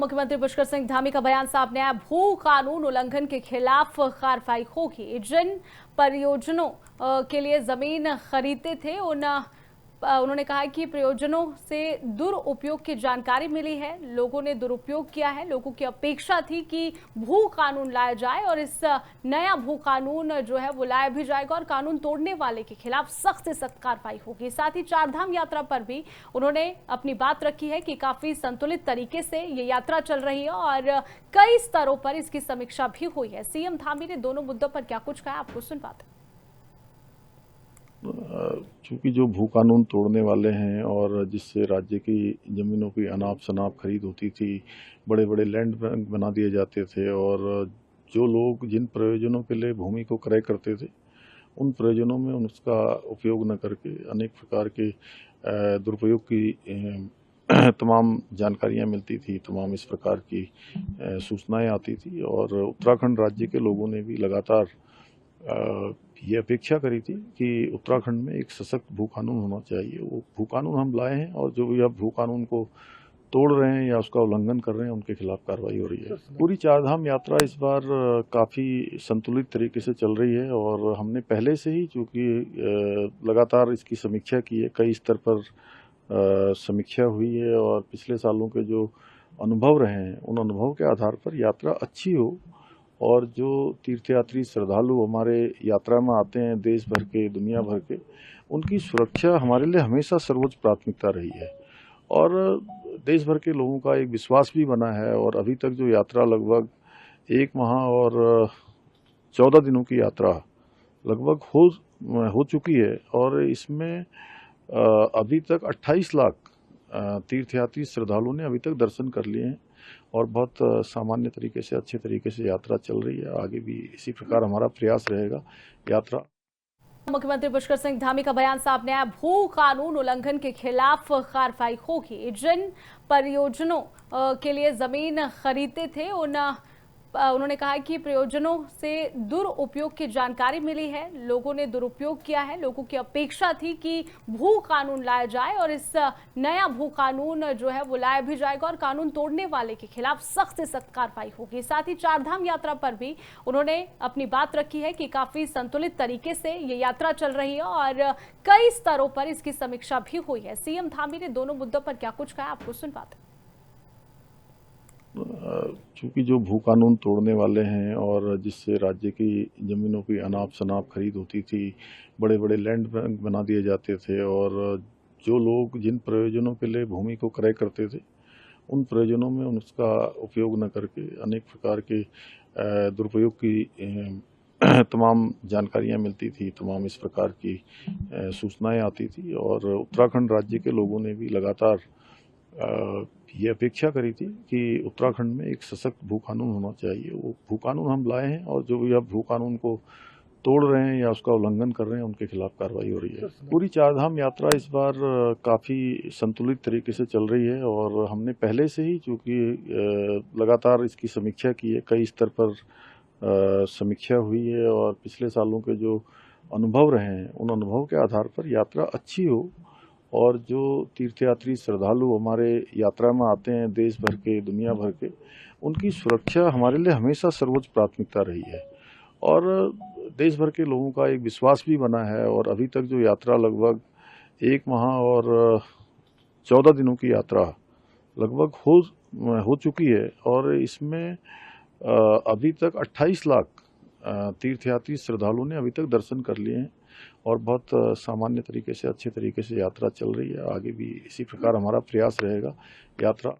मुख्यमंत्री पुष्कर सिंह धामी का बयान सामने आया। भू कानून उल्लंघन के खिलाफ कार्रवाई होगी। जिन परियोजनों के लिए जमीन खरीदते थे उन्होंने कहा कि प्रयोजनों से दुरुपयोग की जानकारी मिली है, लोगों ने दुरुपयोग किया है। लोगों की अपेक्षा थी कि भू कानून लाया जाए और इस नया भू कानून जो है वो लाया भी जाएगा और कानून तोड़ने वाले के खिलाफ सख्त से सख्त कार्रवाई होगी। साथ ही चारधाम यात्रा पर भी उन्होंने अपनी बात रखी है कि काफी संतुलित तरीके से ये यात्रा चल रही है और कई स्तरों पर इसकी समीक्षा भी हुई है। सीएम धामी ने दोनों मुद्दों पर क्या कुछ कहा, आपको सुनवाते हैं। चूंकि जो भू कानून तोड़ने वाले हैं और जिससे राज्य की जमीनों की अनाप शनाप खरीद होती थी, बड़े बड़े लैंड बैंक बना दिए जाते थे और जो लोग जिन प्रयोजनों के लिए भूमि को क्रय करते थे उन प्रयोजनों में उसका उपयोग न करके अनेक प्रकार के दुरुपयोग की तमाम जानकारियां मिलती थी, तमाम इस प्रकार की सूचनाएं आती थी और उत्तराखंड राज्य के लोगों ने भी लगातार ये अपेक्षा करी थी कि उत्तराखंड में एक सशक्त भू कानून होना चाहिए। वो भू कानून हम लाए हैं और जो भी अब भू कानून को तोड़ रहे हैं या उसका उल्लंघन कर रहे हैं उनके खिलाफ कार्रवाई हो रही है। पूरी चारधाम यात्रा इस बार काफ़ी संतुलित तरीके से चल रही है और हमने पहले से ही चूँकि लगातार इसकी समीक्षा की है, कई स्तर पर समीक्षा हुई है और पिछले सालों के जो अनुभव रहे हैं उन अनुभव के आधार पर यात्रा अच्छी हो और जो तीर्थयात्री श्रद्धालु हमारे यात्रा में आते हैं देश भर के, दुनिया भर के, उनकी सुरक्षा हमारे लिए हमेशा सर्वोच्च प्राथमिकता रही है और देश भर के लोगों का एक विश्वास भी बना है और अभी तक जो यात्रा लगभग 1 माह और 14 दिनों की यात्रा लगभग हो चुकी है और इसमें अभी तक 28 लाख तीर्थयात्री श्रद्धालुओं ने अभी तक दर्शन कर लिए हैं और बहुत सामान्य तरीके से, अच्छे तरीके से यात्रा चल रही है। आगे भी इसी प्रकार हमारा प्रयास रहेगा। यात्रा मुख्यमंत्री पुष्कर सिंह धामी का बयान सामने आया। भू कानून उल्लंघन के खिलाफ कार्रवाई होगी। जिन परियोजनों के लिए जमीन खरीदते थे उन्होंने कहा कि प्रयोजनों से दुरुपयोग की जानकारी मिली है, लोगों ने दुरुपयोग किया है। लोगों की अपेक्षा थी कि भू कानून लाया जाए और इस नया भू कानून जो है वो लाया भी जाएगा और कानून तोड़ने वाले के खिलाफ सख्त से सख्त कार्रवाई होगी। साथ ही चारधाम यात्रा पर भी उन्होंने अपनी बात रखी है कि काफी संतुलित तरीके से ये यात्रा चल रही है और कई स्तरों पर इसकी समीक्षा भी हुई है। सीएम धामी ने दोनों मुद्दों पर क्या कुछ कहा, आपको सुनवाते हैं। चूंकि जो भू कानून तोड़ने वाले हैं और जिससे राज्य की जमीनों की अनाप शनाप खरीद होती थी, बड़े बड़े लैंड बैंक बना दिए जाते थे और जो लोग जिन प्रयोजनों के लिए भूमि को क्रय करते थे उन प्रयोजनों में उसका उपयोग न करके अनेक प्रकार के दुरुपयोग की तमाम जानकारियां मिलती थी, तमाम इस प्रकार की सूचनाएं आती थी और उत्तराखंड राज्य के लोगों ने भी लगातार ये अपेक्षा करी थी कि उत्तराखंड में एक सशक्त भू कानून होना चाहिए। वो भू कानून हम लाए हैं और जो भी अब भू कानून को तोड़ रहे हैं या उसका उल्लंघन कर रहे हैं उनके खिलाफ कार्रवाई हो रही है। पूरी चारधाम यात्रा इस बार काफ़ी संतुलित तरीके से चल रही है और हमने पहले से ही चूँकि लगातार इसकी समीक्षा की है, कई स्तर पर समीक्षा हुई है और पिछले सालों के जो अनुभव रहे हैं उन अनुभव के आधार पर यात्रा अच्छी हो और जो तीर्थयात्री श्रद्धालु हमारे यात्रा में आते हैं देश भर के, दुनिया भर के, उनकी सुरक्षा हमारे लिए हमेशा सर्वोच्च प्राथमिकता रही है और देश भर के लोगों का एक विश्वास भी बना है और अभी तक जो यात्रा लगभग 1 माह और 14 दिनों की यात्रा लगभग हो चुकी है और इसमें अभी तक 28 लाख तीर्थयात्री श्रद्धालुओं ने अभी तक दर्शन कर लिए हैं और बहुत सामान्य तरीके से, अच्छे तरीके से यात्रा चल रही है। आगे भी इसी प्रकार हमारा प्रयास रहेगा। यात्रा